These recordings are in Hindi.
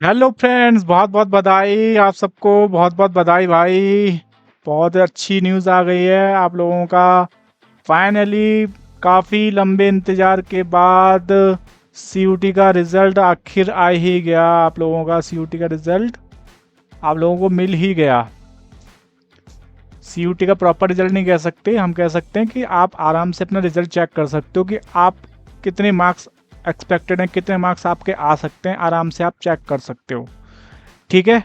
हेलो फ्रेंड्स, बहुत बहुत बधाई आप सबको। बहुत बहुत बधाई भाई। बहुत अच्छी न्यूज़ आ गई है आप लोगों का। फाइनली काफ़ी लंबे इंतज़ार के बाद सीयूटी का रिज़ल्ट आखिर आ ही गया। आप लोगों का सीयूटी का रिज़ल्ट आप लोगों को मिल ही गया। सीयूटी का प्रॉपर रिज़ल्ट नहीं कह सकते, हम कह सकते हैं कि आप आराम से अपना रिज़ल्ट चेक कर सकते हो कि आप कितने मार्क्स एक्सपेक्टेड हैं, कितने मार्क्स आपके आ सकते हैं। आराम से आप चेक कर सकते हो। ठीक है।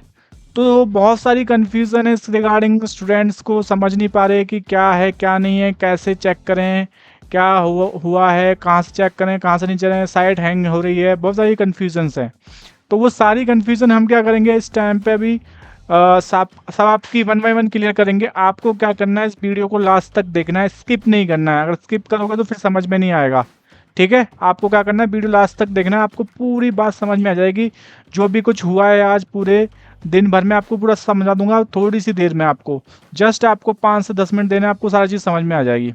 तो बहुत सारी कन्फ्यूज़न है इस रिगार्डिंग, स्टूडेंट्स को समझ नहीं पा रहे कि क्या है क्या नहीं है, कैसे चेक करें, क्या हुआ है, कहाँ से चेक करें, कहाँ से नहीं चलें, साइट हैंग हो रही है, बहुत सारी कन्फ्यूजन्स हैं। तो वो सारी कन्फ्यूज़न हम क्या करेंगे इस टाइम पे अभी सब आपकी वन बाय वन क्लियर करेंगे। आपको क्या करना है, इस वीडियो को लास्ट तक देखना है, स्किप नहीं करना है। अगर स्किप करोगे तो फिर समझ में नहीं आएगा। ठीक है, आपको क्या करना है, वीडियो लास्ट तक देखना है, आपको पूरी बात समझ में आ जाएगी। जो भी कुछ हुआ है आज पूरे दिन भर में आपको पूरा समझा दूंगा, थोड़ी सी देर में आपको जस्ट आपको 5 से 10 मिनट देना है, आपको सारी चीज़ समझ में आ जाएगी।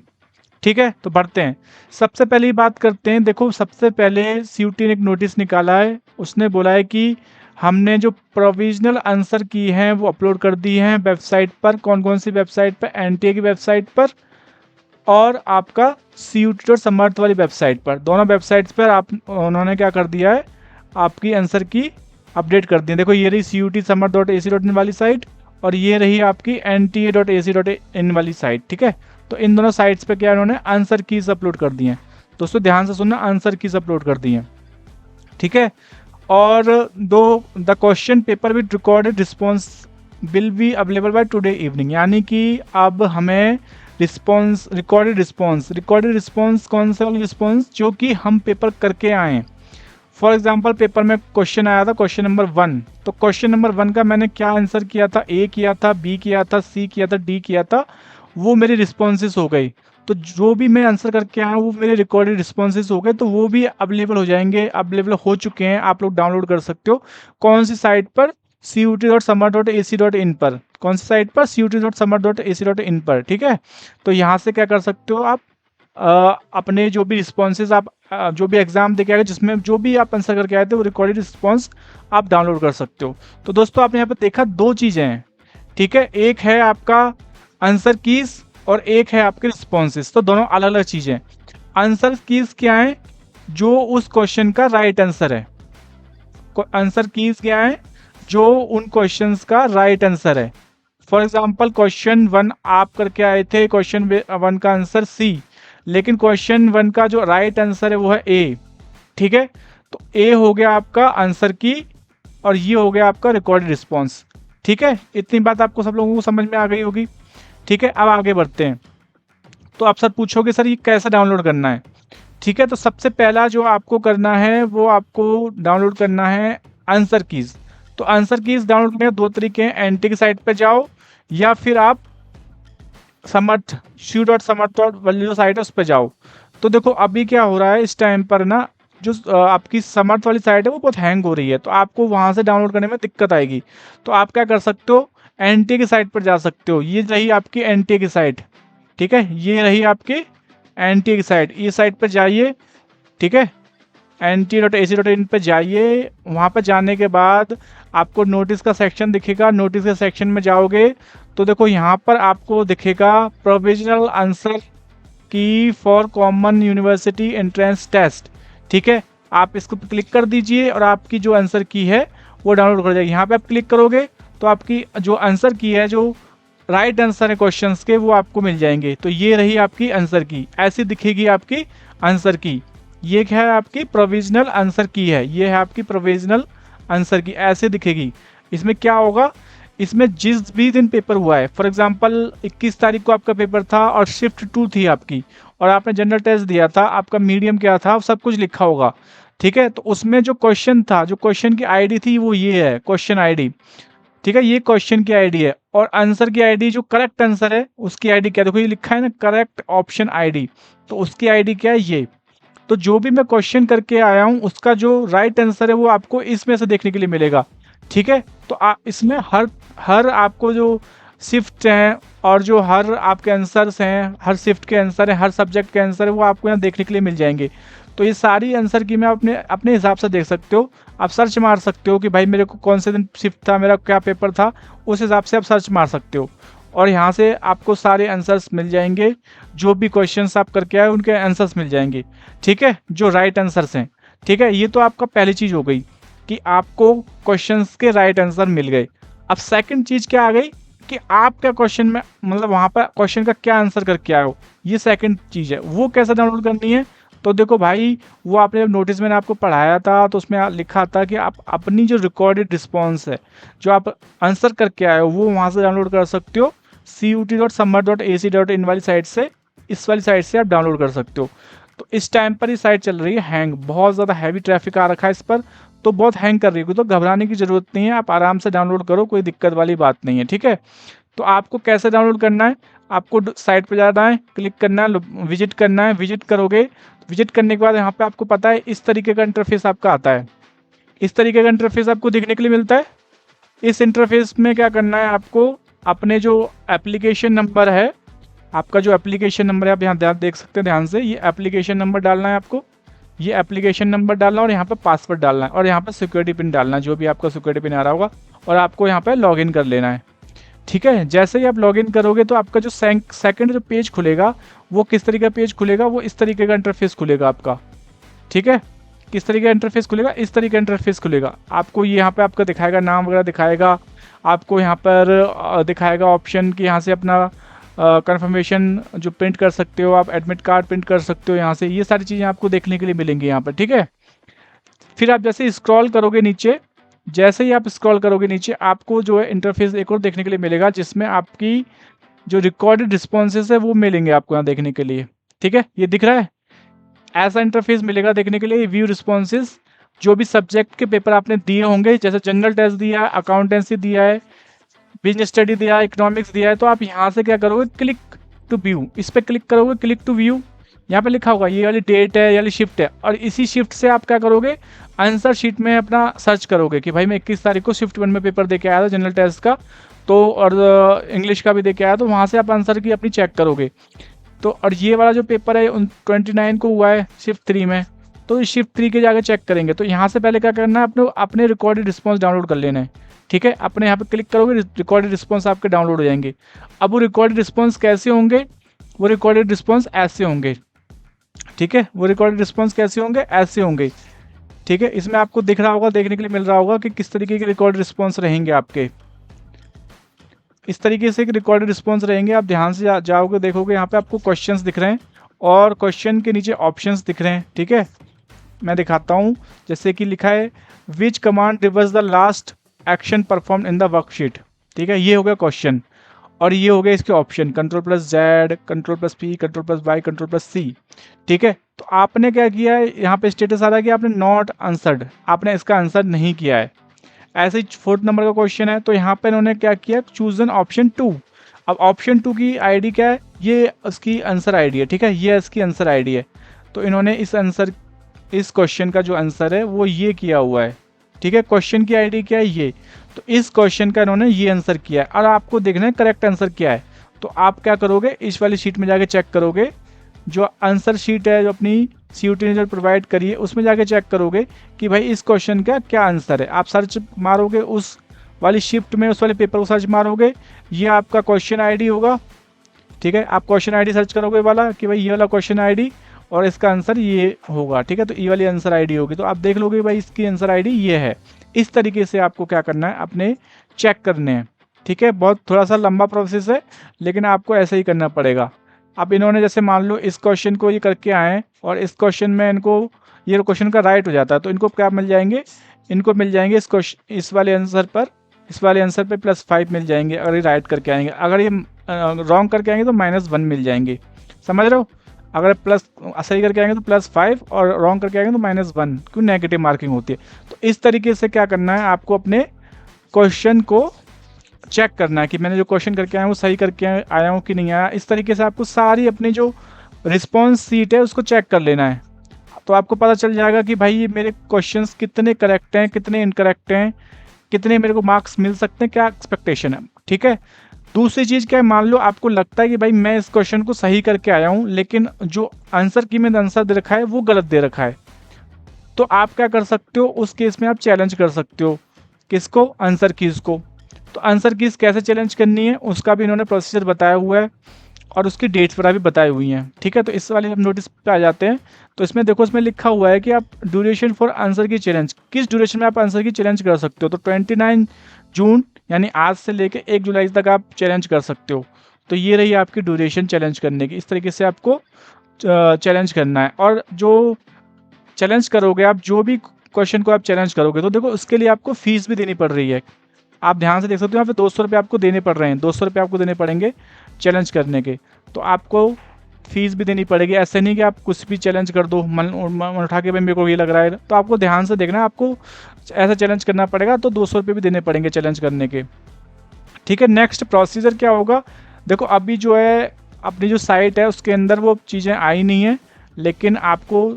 ठीक है, तो बढ़ते हैं। सबसे पहली बात करते हैं। देखो, सबसे पहले सीयूटी ने एक नोटिस निकाला है। उसने बोला है कि हमने जो प्रोविजनल आंसर की हैं वो अपलोड कर दी हैं वेबसाइट पर। कौन कौन सी वेबसाइट पर? एनटीए की वेबसाइट पर और आपका सीयूटी और समर्थ वाली वेबसाइट पर। दोनों वेबसाइट्स पर आप उन्होंने क्या कर दिया है, आपकी आंसर की अपडेट कर दी है। देखो, ये रही CUT-Summit.ac.in वाली साइट और ये रही आपकी NTA.ac.in वाली साइट। ठीक है, तो इन दोनों साइट्स पे क्या इन्होंने आंसर कीज अपलोड कर दी हैं। दोस्तों ध्यान से सुनना, आंसर कीज अपलोड कर दी हैं। ठीक है, और the question paper with recorded response will be available by today evening. यानी कि अब हमें रिकॉर्डेड रिस्पॉन्स कौन सा वाली रिस्पॉन्स, जो कि हम पेपर करके आए। फॉर एग्जाम्पल, पेपर में क्वेश्चन आया था क्वेश्चन नंबर 1, तो क्वेश्चन नंबर 1 का मैंने क्या आंसर किया था, ए किया था, बी किया था, सी किया था, डी किया था, वो मेरी रिस्पॉन्सेस हो गई। तो जो भी मैं आंसर करके आया वो मेरे रिकॉर्डेड रिस्पॉन्सेस हो गए, तो वो भी अवेलेबल हो जाएंगे, अवेलेबल हो चुके हैं, आप लोग डाउनलोड कर सकते हो। कौन सी साइट पर? CUT.Summer.ac.in पर। कौन सी साइट पर? CUT.Summer.ac.in पर। ठीक है, तो यहाँ से क्या कर सकते हो आप, अपने जो भी रिस्पॉन्सेज आप जो भी एग्जाम देके आए, जिसमें जो भी आप आंसर करके आए थे, वो रिकॉर्डेड रिस्पॉन्स आप डाउनलोड कर सकते हो। तो दोस्तों आपने यहाँ पे देखा दो चीज़ें हैं। ठीक है, एक है आपका आंसर कीज और एक है आपके रिस्पॉन्सेज, तो दोनों अलग अलग चीज़ें। आंसर कीज क्या है? जो उस क्वेश्चन का राइट आंसर है। आंसर कीज क्या है? जो उन क्वेश्चंस का राइट आंसर है। फॉर एग्जाम्पल, क्वेश्चन 1 आप करके आए थे, क्वेश्चन 1 का आंसर सी, लेकिन क्वेश्चन 1 का जो राइट आंसर है वो है ए। ठीक है, तो ए हो गया आपका आंसर की और ये हो गया आपका रिकॉर्डेड रिस्पॉन्स। ठीक है, इतनी बात आपको सब लोगों को समझ में आ गई होगी। ठीक है, अब आगे बढ़ते हैं। तो आप सर पूछोगे सर ये कैसे डाउनलोड करना है। ठीक है, तो सबसे पहला जो आपको करना है वो आपको डाउनलोड करना है आंसर कीज। तो आंसर कीज डाउनलोड करने के दो तरीके हैं, एनटी की साइट पर जाओ या फिर आप समर्थ CU.Samarth वाली जो साइट है उस पर जाओ। तो देखो अभी क्या हो रहा है इस टाइम पर ना, जो आपकी समर्थ वाली साइट है वो बहुत हैंग हो रही है, तो आपको वहाँ से डाउनलोड करने में दिक्कत आएगी। तो आप क्या कर सकते हो, एनटीए की साइट पर जा सकते हो। ये रही आपकी एनटीए की साइट। ठीक है, ये रही आपकी एनटीए की साइट, ये साइट पर जाइए। ठीक है, NTA.ac.in पे जाइए। वहाँ पर जाने के बाद आपको नोटिस का सेक्शन दिखेगा, नोटिस के सेक्शन में जाओगे तो देखो यहाँ पर आपको दिखेगा provisional answer key for common university entrance test. ठीक है, आप इसको क्लिक कर दीजिए और आपकी जो आंसर की है वो डाउनलोड कर जाएगी। यहाँ पे आप क्लिक करोगे तो आपकी जो आंसर की है, जो राइट आंसर है क्वेश्चंस के, वो आपको मिल जाएंगे। तो ये रही आपकी आंसर की, ऐसी दिखेगी आपकी आंसर की। ये क्या है, आपकी प्रोविजनल आंसर की है, ये है आपकी प्रोविजनल आंसर की, ऐसे दिखेगी। इसमें क्या होगा, इसमें जिस भी दिन पेपर हुआ है, फॉर एग्जांपल 21 तारीख को आपका पेपर था और शिफ्ट 2 थी आपकी, और आपने जनरल टेस्ट दिया था, आपका मीडियम क्या था, सब कुछ लिखा होगा। ठीक है, तो उसमें जो क्वेश्चन था, जो क्वेश्चन की आईडी थी वो ये है, क्वेश्चन आईडी। ठीक है, ये क्वेश्चन की आईडी है और आंसर की आईडी, जो करेक्ट आंसर है उसकी आईडी क्या, देखो ये लिखा है ना, करेक्ट ऑप्शन आईडी, तो उसकी आईडी क्या है, ये। तो जो भी मैं क्वेश्चन करके आया हूँ उसका जो राइट आंसर है वो आपको इसमें से देखने के लिए मिलेगा। ठीक है, तो इसमें हर आपको जो शिफ्ट हैं और जो हर आपके आंसर्स हैं, हर शिफ्ट के आंसर हैं, हर सब्जेक्ट के आंसर है, वो आपको यहाँ देखने के लिए मिल जाएंगे। तो ये सारी आंसर की मैं अपने अपने हिसाब से देख सकते हो। आप सर्च मार सकते हो कि भाई मेरे को कौन से दिन शिफ्ट था, मेरा क्या पेपर था, उस हिसाब से आप सर्च मार सकते हो और यहाँ से आपको सारे आंसर्स मिल जाएंगे। जो भी क्वेश्चंस आप करके आए उनके आंसर्स मिल जाएंगे, ठीक है, जो राइट आंसर्स हैं। ठीक है, ये तो आपका पहली चीज़ हो गई कि आपको क्वेश्चंस के राइट आंसर मिल गए। अब सेकंड चीज़ क्या आ गई कि आप क्या क्वेश्चन में, मतलब वहाँ पर क्वेश्चन का क्या आंसर करके आए हो, ये सेकंड चीज़ है। वो कैसे डाउनलोड करनी है, तो देखो भाई, वो आपने जब नोटिस मैंने आपको पढ़ाया था तो उसमें लिखा था कि आप अपनी जो रिकॉर्डेड रिस्पॉन्स है, जो आप आंसर करके आए हो, वो वहाँ से डाउनलोड कर सकते हो। CUT.summer.ac.in वाली साइट से, इस वाली साइट से आप डाउनलोड कर सकते हो। तो इस टाइम पर ये साइट चल रही है हैंग, बहुत ज़्यादा हैवी ट्रैफिक आ रखा है इस पर, तो बहुत हैंग कर रही है। तो घबराने की ज़रूरत नहीं है, आप आराम से डाउनलोड करो, कोई दिक्कत वाली बात नहीं है, ठीक है। तो आपको कैसे डाउनलोड करना है, आपको साइट पर जाना है, क्लिक करना है, विजिट करना है। विजिट करोगे, विजिट करने के बाद यहाँ पे आपको पता है इस तरीके का इंटरफेस आपका आता है। इस तरीके का इंटरफेस आपको देखने के लिए मिलता है। इस इंटरफेस में क्या करना है, आपको अपने जो एप्लीकेशन नंबर है, आपका जो एप्लीकेशन नंबर है, आप यहाँ देख सकते हैं ध्यान से, ये एप्लीकेशन नंबर डालना है आपको। ये एप्लीकेशन नंबर डालना और यहाँ पे पासवर्ड डालना है और यहाँ पे सिक्योरिटी पिन डालना है, जो भी आपका सिक्योरिटी पिन आ रहा होगा, और आपको यहाँ पे लॉगिन कर लेना है। ठीक है, जैसे ही आप लॉगिन करोगे तो आपका जो सेकंड जो पेज खुलेगा वो किस तरीके का पेज खुलेगा, वो इस तरीके का इंटरफेस खुलेगा आपका। ठीक है, किस तरीके का इंटरफेस खुलेगा, इस तरीके का इंटरफेस खुलेगा। आपको ये यहाँ पे आपका दिखाएगा, नाम वगैरह दिखाएगा, आपको यहाँ पर दिखाएगा ऑप्शन कि यहाँ से अपना कंफर्मेशन जो प्रिंट कर सकते हो, आप एडमिट कार्ड प्रिंट कर सकते हो यहाँ से। ये सारी चीज़ें आपको देखने के लिए मिलेंगी यहाँ पर, ठीक है। फिर आप जैसे स्क्रॉल करोगे नीचे, जैसे ही आप स्क्रॉल करोगे नीचे, आपको जो है इंटरफेस एक और देखने के लिए मिलेगा, जिसमें आपकी जो रिकॉर्डेड रिस्पॉन्सेज है वो मिलेंगे आपको यहाँ देखने के लिए। ठीक है, ये दिख रहा है, ऐसा इंटरफेस मिलेगा देखने के लिए। व्यू रिस्पॉन्सेज, जो भी सब्जेक्ट के पेपर आपने दिए होंगे, जैसे जनरल टेस्ट दिया है, अकाउंटेंसी दिया है, बिजनेस स्टडी दिया है, इकोनॉमिक्स दिया है, तो आप यहाँ से क्या करोगे, क्लिक टू व्यू, इस पर क्लिक करोगे, क्लिक टू व्यू, यहाँ पे लिखा होगा ये वाली डेट है, ये वाली शिफ्ट है, और इसी शिफ्ट से आप क्या करोगे, आंसर शीट में अपना सर्च करोगे कि भाई मैं 21 तारीख को शिफ्ट 1 में पेपर दे के आया था जनरल टेस्ट का, तो और इंग्लिश का भी दे के आया, तो वहाँ से आप आंसर की अपनी चेक करोगे। तो और ये वाला जो पेपर है 29 को हुआ है शिफ्ट 3 में, तो इस शिफ्ट 3 के जाकर चेक करेंगे। तो यहाँ से पहले क्या करना है, अपने रिकॉर्डेड रिस्पॉन्स डाउनलोड कर लेना है। ठीक है, अपने यहाँ पे क्लिक करोगे, रिकॉर्डेड रिस्पॉन्स आपके डाउनलोड हो जाएंगे। अब वो रिकॉर्डेड रिस्पॉन्स कैसे होंगे, वो रिकॉर्डेड रिस्पॉन्स ऐसे होंगे। ठीक है, वो रिकॉर्डेड रिस्पॉन्स कैसे होंगे, ऐसे होंगे। ठीक है, इसमें आपको दिख रहा होगा, देखने के लिए मिल रहा होगा कि किस तरीके के रिकॉर्डेड रिस्पॉन्स रहेंगे आपके। इस तरीके से रिकॉर्डेड रिस्पॉन्स रहेंगे। आप ध्यान से जाओगे, देखोगे यहाँ पे आपको क्वेश्चंस दिख रहे हैं और क्वेश्चन के नीचे ऑप्शंस दिख रहे हैं। ठीक है, मैं दिखाता हूँ, जैसे कि लिखा है विच command reverse the last action perform in the worksheet. ठीक है, ये हो गया क्वेश्चन और ये हो गया इसके option, Ctrl+Z, Ctrl+P, Ctrl+Y, Ctrl+C। ठीक है, तो आपने क्या किया है, यहाँ पे स्टेटस आ रहा है कि आपने नॉट आंसर्ड, आपने इसका आंसर नहीं किया है। ऐसे ही 4th नंबर का क्वेश्चन है, तो यहाँ पे इन्होंने क्या किया, चूज एन ऑप्शन 2। अब ऑप्शन 2 की आईडी क्या है, ये उसकी आंसर आईडी है। ठीक है, ये इसकी आंसर आईडी है। तो इन्होंने इस क्वेश्चन का जो आंसर है वो ये किया हुआ है। ठीक है, क्वेश्चन की आईडी क्या है, ये, तो इस क्वेश्चन का इन्होंने ये आंसर किया है और आपको देखना है करेक्ट आंसर क्या है। तो आप क्या करोगे, इस वाली शीट में जाके चेक करोगे, जो आंसर शीट है जो अपनी CUT ने जो प्रोवाइड करी है, उसमें जाके चेक करोगे कि भाई इस क्वेश्चन का क्या आंसर है। आप सर्च मारोगे उस वाली शिफ्ट में, उस वाले पेपर को सर्च मारोगे, ये आपका क्वेश्चन आईडी होगा। ठीक है, आप क्वेश्चन आईडी सर्च करोगे वाला कि भाई ये वाला क्वेश्चन आईडी और इसका आंसर ये होगा। ठीक है, तो ये वाली आंसर आईडी होगी, तो आप देख लोगे भाई इसकी आंसर आईडी ये है। इस तरीके से आपको क्या करना है, अपने चेक करने हैं। ठीक है, बहुत थोड़ा सा लंबा प्रोसेस है, लेकिन आपको ऐसे ही करना पड़ेगा। अब इन्होंने जैसे मान लो इस क्वेश्चन को ये करके आए और इस क्वेश्चन में इनको ये क्वेश्चन का राइट हो जाता है, तो इनको क्या मिल जाएंगे, इनको मिल जाएंगे इस वाले आंसर पर +5 मिल जाएंगे अगर ये राइट करके आएंगे। अगर ये रॉन्ग करके आएंगे तो -1 मिल जाएंगे। समझ रहे हो, अगर सही करके आएंगे तो +5 और रॉन्ग करके आएंगे तो -1, क्यों, नेगेटिव मार्किंग होती है। तो इस तरीके से क्या करना है, आपको अपने क्वेश्चन को चेक करना है कि मैंने जो क्वेश्चन करके आया हूँ वो सही करके आया हूँ कि नहीं आया। इस तरीके से आपको सारी अपनी जो रिस्पॉन्स सीट है उसको चेक कर लेना है, तो आपको पता चल जाएगा कि भाई ये मेरे क्वेश्चंस कितने करेक्ट हैं, कितने इनकरेक्ट हैं, कितने मेरे को मार्क्स मिल सकते हैं, क्या एक्सपेक्टेशन है। ठीक है, दूसरी चीज़ क्या है, मान लो आपको लगता है कि भाई मैं इस क्वेश्चन को सही करके आया हूँ, लेकिन जो आंसर की में आंसर दे रखा है वो गलत दे रखा है, तो आप क्या कर सकते हो, उस केस में आप चैलेंज कर सकते हो। किसको? आंसर कीज़ को। तो आंसर कीज़ कैसे चैलेंज करनी है उसका भी इन्होंने प्रोसीजर बताया हुआ है, और उसकी डेट्स वगैरह भी बताई हुई हैं। ठीक है, तो इस वाले हम नोटिस पे आ जाते हैं। तो इसमें देखो, इसमें लिखा हुआ है कि आप ड्यूरेशन फॉर आंसर की चैलेंज, किस ड्यूरेशन में आप आंसर की चैलेंज कर सकते हो। तो 29 जून यानी आज से लेके 1 जुलाई तक आप चैलेंज कर सकते हो। तो ये रही आपकी ड्यूरेशन चैलेंज करने की। इस तरीके से आपको चैलेंज करना है। और जो चैलेंज करोगे आप, जो भी क्वेश्चन को आप चैलेंज करोगे, तो देखो उसके लिए आपको फीस भी देनी पड़ रही है। आप ध्यान से देख सकते हो, यहाँ पे 200 रुपये आपको देने पड़ रहे हैं, 200 रुपये आपको देने पड़ेंगे चैलेंज करने के। तो आपको फीस भी देनी पड़ेगी। ऐसे नहीं कि आप कुछ भी चैलेंज कर दो मन उठा के, भाई मेरे को ये लग रहा है। तो आपको ध्यान से देखना, आपको ऐसा चैलेंज करना पड़ेगा, तो 200 रुपये भी देने पड़ेंगे चैलेंज करने के। ठीक है, नेक्स्ट प्रोसीजर क्या होगा, देखो अभी जो है अपनी जो साइट है उसके अंदर वो चीज़ें आई नहीं है, लेकिन आपको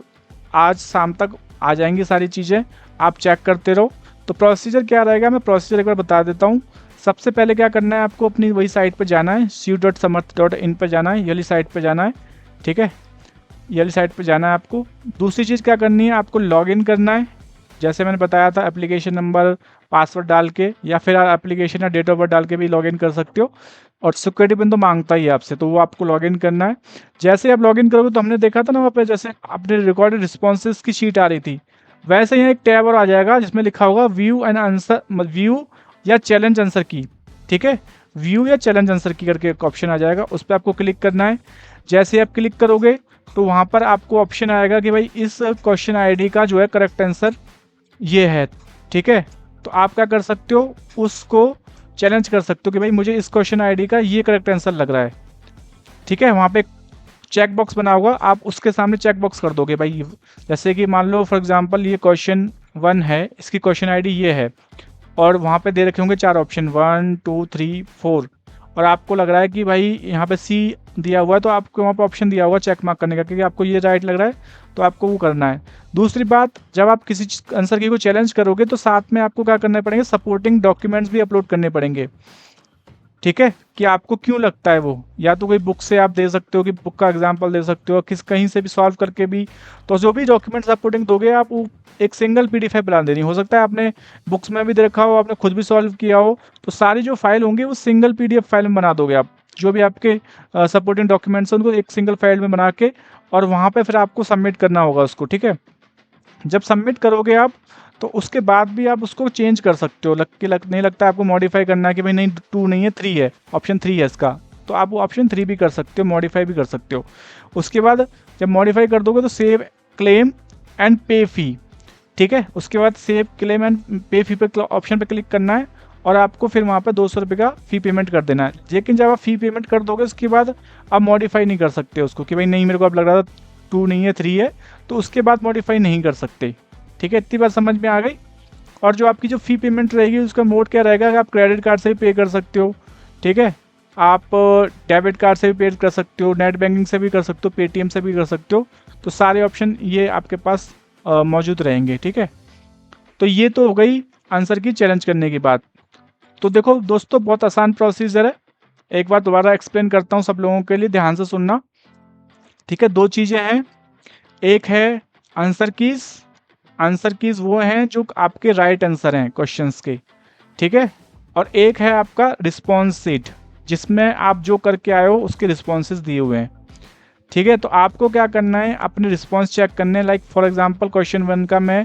आज शाम तक आ जाएंगी सारी चीज़ें, आप चेक करते रहो। तो प्रोसीजर क्या रहेगा, मैं प्रोसीजर एक बार बता देता हूँ। सबसे पहले क्या करना है, आपको अपनी वही साइट पर जाना है, cu.samarth.in पर जाना है, ये वाली साइट पर जाना है। ठीक है, ये वाली साइट पर जाना है आपको। दूसरी चीज़ क्या करनी है, आपको लॉगिन करना है, जैसे मैंने बताया था, एप्लीकेशन नंबर पासवर्ड डाल के, या फिर आप एप्लीकेशन या डेट ऑफ बर्थ डाल के भी लॉगिन कर सकते हो। और सिक्योरिटी पिन तो मांगता ही है आपसे, तो वो आपको लॉगिन करना है। जैसे ही आप लॉगिन करोगे, तो हमने देखा था ना वहाँ पे जैसे अपने रिकॉर्डेड रिस्पॉन्सेज की शीट आ रही थी, वैसे यहाँ एक टैब और आ जाएगा जिसमें लिखा होगा व्यू एंड आंसर, व्यू या चैलेंज आंसर की। ठीक है, व्यू या चैलेंज आंसर की करके एक ऑप्शन आ जाएगा, उस पर आपको क्लिक करना है। जैसे ही आप क्लिक करोगे, तो वहाँ पर आपको ऑप्शन आएगा कि भाई इस क्वेश्चन आईडी का जो है करेक्ट आंसर ये है। ठीक है, तो आप क्या कर सकते हो, उसको चैलेंज कर सकते हो कि भाई मुझे इस क्वेश्चन आईडी का ये करेक्ट आंसर लग रहा है। ठीक है, वहाँ पे चेक बॉक्स बना होगा, आप उसके सामने चेक बॉक्स कर दोगे भाई। जैसे कि मान लो फॉर एग्जांपल ये क्वेश्चन 1 है, इसकी क्वेश्चन आईडी ये है, और वहाँ पे दे रखे होंगे 4 ऑप्शन 1 2 3 4, और आपको लग रहा है कि भाई यहाँ पे सी दिया हुआ है, तो आपको वहाँ पे ऑप्शन दिया हुआ चेक मार्क करने का, क्योंकि आपको ये राइट लग रहा है, तो आपको वो करना है। दूसरी बात, जब आप किसी आंसर की को चैलेंज करोगे, तो साथ में आपको क्या करना पड़ेंगे, सपोर्टिंग डॉक्यूमेंट्स भी अपलोड करने पड़ेंगे। ठीक है, कि आपको क्यों लगता है वो, या तो कोई बुक से आप दे सकते हो, कि बुक का एग्जांपल दे सकते हो, किस कहीं से भी सॉल्व करके भी। तो जो भी डॉक्यूमेंट सपोर्टिंग दोगे आप, वो एक सिंगल पीडीएफ फाइल बना देनी। हो सकता है आपने बुक्स में भी दे रखा हो, आपने खुद भी सॉल्व किया हो, तो सारी जो फाइल होंगी वो सिंगल पीडीएफ फाइल में बना दोगे आप। जो भी आपके सपोर्टिंग डॉक्यूमेंट्स हैं उनको एक सिंगल फाइल में बना के, और वहाँ पर फिर आपको सबमिट करना होगा उसको। ठीक है, जब सबमिट करोगे आप, तो उसके बाद भी आप उसको चेंज कर सकते हो। नहीं लगता है आपको मॉडिफाई करना है कि भाई नहीं 2 नहीं है 3 है, ऑप्शन 3 है इसका, तो आप वो ऑप्शन 3 भी कर सकते हो, मॉडिफाई भी कर सकते हो। उसके बाद जब मॉडिफाई कर दोगे, तो सेव क्लेम एंड पे फ़ी। ठीक है, उसके बाद सेव क्लेम एंड पे फ़ी पे ऑप्शन पे क्लिक करना है, और आपको फिर वहाँ पर 200 रुपये का फ़ी पेमेंट कर देना है। लेकिन जब आप फ़ी पेमेंट कर दोगे, उसके बाद आप मॉडिफाई नहीं कर सकते उसको, कि भाई नहीं मेरे को अब लग रहा था 2 नहीं है 3 है, तो उसके बाद मॉडिफाई नहीं कर सकते। ठीक है, इतनी बात समझ में आ गई। और जो आपकी जो फ़ी पेमेंट रहेगी, उसका मोड क्या रहेगा, कि आप क्रेडिट कार्ड से भी पे कर सकते हो। ठीक है, आप डेबिट कार्ड से भी पे कर सकते हो, नेट बैंकिंग से भी कर सकते हो, पेटीएम से भी कर सकते हो। तो सारे ऑप्शन ये आपके पास मौजूद रहेंगे। ठीक है, तो ये तो हो गई आंसर की चैलेंज करने की बात। तो देखो दोस्तों, बहुत आसान प्रोसीजर है। एक बार दोबारा एक्सप्लेन करता हूँ सब लोगों के लिए, ध्यान से सुनना। ठीक है, 2 चीज़ें हैं, एक है आंसर कीज़। आंसर कीज़ वो हैं जो आपके राइट आंसर हैं क्वेश्चंस के। ठीक है, और एक है आपका रिस्पॉन्स शीट, जिसमें आप जो करके आए हो उसके रिस्पॉन्सेज दिए हुए हैं। ठीक है, तो आपको क्या करना है, अपने रिस्पॉन्स चेक करने। लाइक फॉर एग्जांपल क्वेश्चन 1 का मैं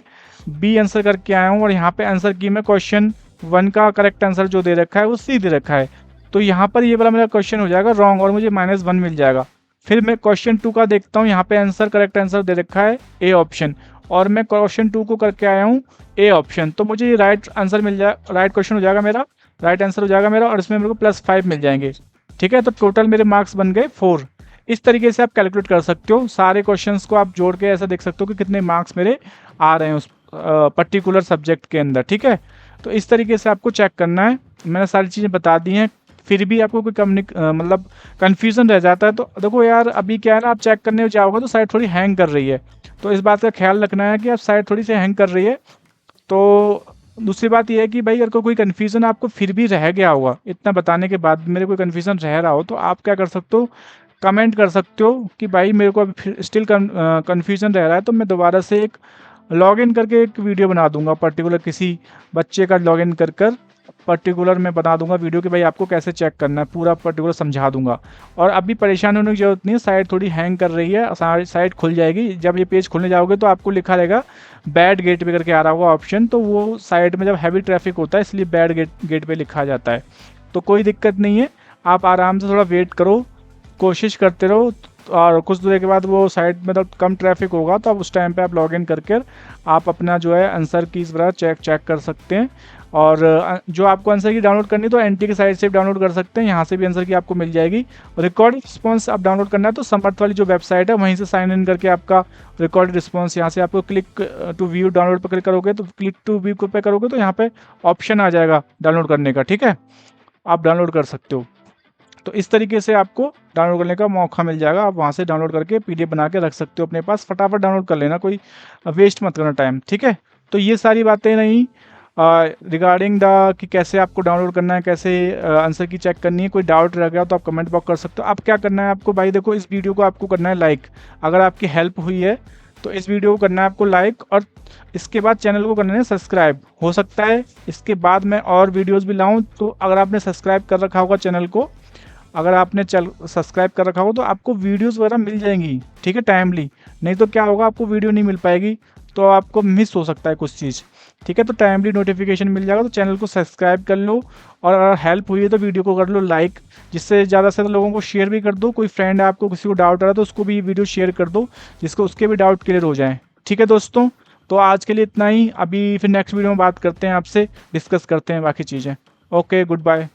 बी आंसर करके आया हूँ, और यहाँ पे आंसर की में क्वेश्चन 1 का करेक्ट आंसर जो दे रखा है वो सी दे रखा है। तो यहाँ पर ये वाला मेरा क्वेश्चन हो जाएगा रॉन्ग, और मुझे -1 मिल जाएगा। फिर मैं क्वेश्चन 2 का देखता हूँ, यहाँ पे आंसर करेक्ट आंसर दे रखा है ए ऑप्शन, और मैं क्वेश्चन 2 को करके आया हूँ ए ऑप्शन, तो मुझे ये राइट आंसर मिल जाए, राइट क्वेश्चन हो जाएगा मेरा, राइट आंसर हो जाएगा मेरा, और इसमें मेरे को +5 मिल जाएंगे। ठीक है, तो टोटल मेरे मार्क्स बन गए 4। इस तरीके से आप कैलकुलेट कर सकते हो, सारे क्वेश्चंस को आप जोड़ के ऐसा देख सकते हो कि कितने मार्क्स मेरे आ रहे हैं उस पर्टिकुलर सब्जेक्ट के अंदर। ठीक है, तो इस तरीके से आपको चेक करना है। मैंने सारी चीज़ें बता दी हैं, फिर भी आपको कोई मतलब कन्फ्यूज़न रह जाता है, तो देखो यार अभी क्या है ना, आप चेक करने जाओगे तो साइट थोड़ी हैंग कर रही है, तो इस बात का ख्याल रखना है कि आप साइट थोड़ी सी हैंग कर रही है, तो दूसरी बात ये है कि भाई अगर कोई कन्फ्यूज़न आपको फिर भी रह गया होगा, इतना बताने के बाद मेरे कोई कन्फ्यूज़न रह रहा हो, तो आप क्या कर सकते हो, कमेंट कर सकते हो कि भाई मेरे को अभी फिर स्टिल कन्फ्यूज़न रह रहा है, तो मैं दोबारा से एक लॉगिन करके एक वीडियो बना दूंगा, पर्टिकुलर किसी बच्चे का लॉगिन कर कर पर्टिकुलर मैं बता दूंगा वीडियो कि भाई आपको कैसे चेक करना है, पूरा पर्टिकुलर समझा दूंगा। और अभी परेशान होने की ज़रूरत नहीं है, साइट थोड़ी हैंग कर रही है, साइट खुल जाएगी। जब ये पेज खुलने जाओगे तो आपको लिखा रहेगा बैड गेटवे करके आ रहा होगा ऑप्शन, तो वो साइट में जब हैवी ट्रैफिक होता है इसलिए बैड गेटवे लिखा जाता है। तो कोई दिक्कत नहीं है, आप आराम से थोड़ा वेट करो, कोशिश करते रहो, और कुछ देर के बाद वो साइट में मतलब कम ट्रैफिक होगा तो आप उस टाइम पे आप लॉगिन करके आप अपना जो है आंसर कीज़ वगैरह चेक कर सकते हैं। और जो आपको आंसर की डाउनलोड करनी है तो एनटी की साइट से भी डाउनलोड कर सकते हैं, यहाँ से भी आंसर की आपको मिल जाएगी। रिकॉर्ड रिस्पॉन्स आप डाउनलोड करना है तो समर्थ वाली जो वेबसाइट है वहीं से साइन इन करके आपका रिकॉर्ड रिस्पॉन्स, यहाँ से आपको क्लिक टू व्यू डाउनलोड पर क्लिक करोगे तो क्लिक टू व्यू पे करोगे तो यहाँ पे ऑप्शन आ जाएगा डाउनलोड करने का, ठीक है, आप डाउनलोड कर सकते हो। तो इस तरीके से आपको डाउनलोड करने का मौका मिल जाएगा, आप वहाँ से डाउनलोड करके पीडीएफ बना के रख सकते हो अपने पास, फटाफट डाउनलोड कर लेना, कोई वेस्ट मत करना टाइम, ठीक है। तो ये सारी बातें नहीं रिगार्डिंग द कि कैसे आपको डाउनलोड करना है, कैसे आंसर की चेक करनी है। कोई डाउट रह गया तो आप कमेंट बॉक्स कर सकते हो। अब क्या करना है आपको, भाई देखो इस वीडियो को आपको करना है लाइक, अगर आपकी हेल्प हुई है तो इस वीडियो को करना है आपको लाइक, और इसके बाद चैनल को करना है सब्सक्राइब। हो सकता है इसके बाद मैं और वीडियोज़ भी लाऊँ, तो अगर आपने सब्सक्राइब कर रखा होगा चैनल को, अगर आपने सब्सक्राइब कर रखा हो तो आपको वीडियोस वगैरह मिल जाएंगी, ठीक है, टाइमली। नहीं तो क्या होगा, आपको वीडियो नहीं मिल पाएगी तो आपको मिस हो सकता है कुछ चीज़, ठीक है। तो टाइमली नोटिफिकेशन मिल जाएगा, तो चैनल को सब्सक्राइब कर लो, और अगर हेल्प हुई है तो वीडियो को कर लो लाइक, जिससे ज़्यादा से ज़्यादा लोगों को शेयर भी कर दो। कोई फ्रेंड है आपको, किसी को डाउट आ रहा है तो उसको भी वीडियो शेयर कर दो, जिसको उसके भी डाउट क्लियर हो जाए, ठीक है दोस्तों। तो आज के लिए इतना ही, अभी फिर नेक्स्ट वीडियो में बात करते हैं, आपसे डिस्कस करते हैं बाकी चीज़ें। Okay, good bye.